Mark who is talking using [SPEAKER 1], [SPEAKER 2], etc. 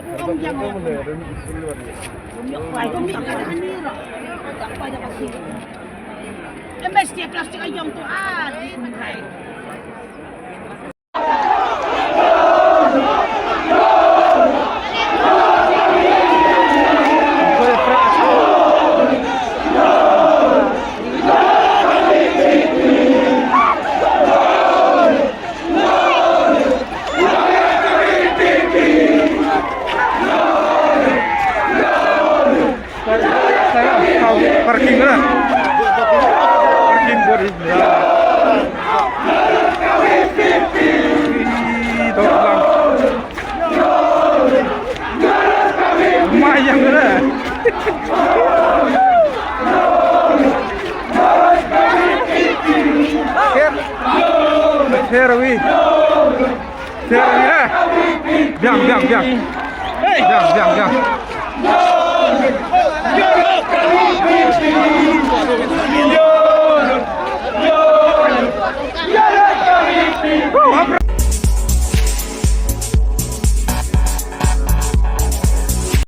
[SPEAKER 1] Kung yang mo. Kung yang ka kanira. Apa ya kasi. MST plastic ayong to di man.
[SPEAKER 2] Parking na. Parking board na. Ito lang. Lumayang na. Serawi. Serawi na. Biang. Biang.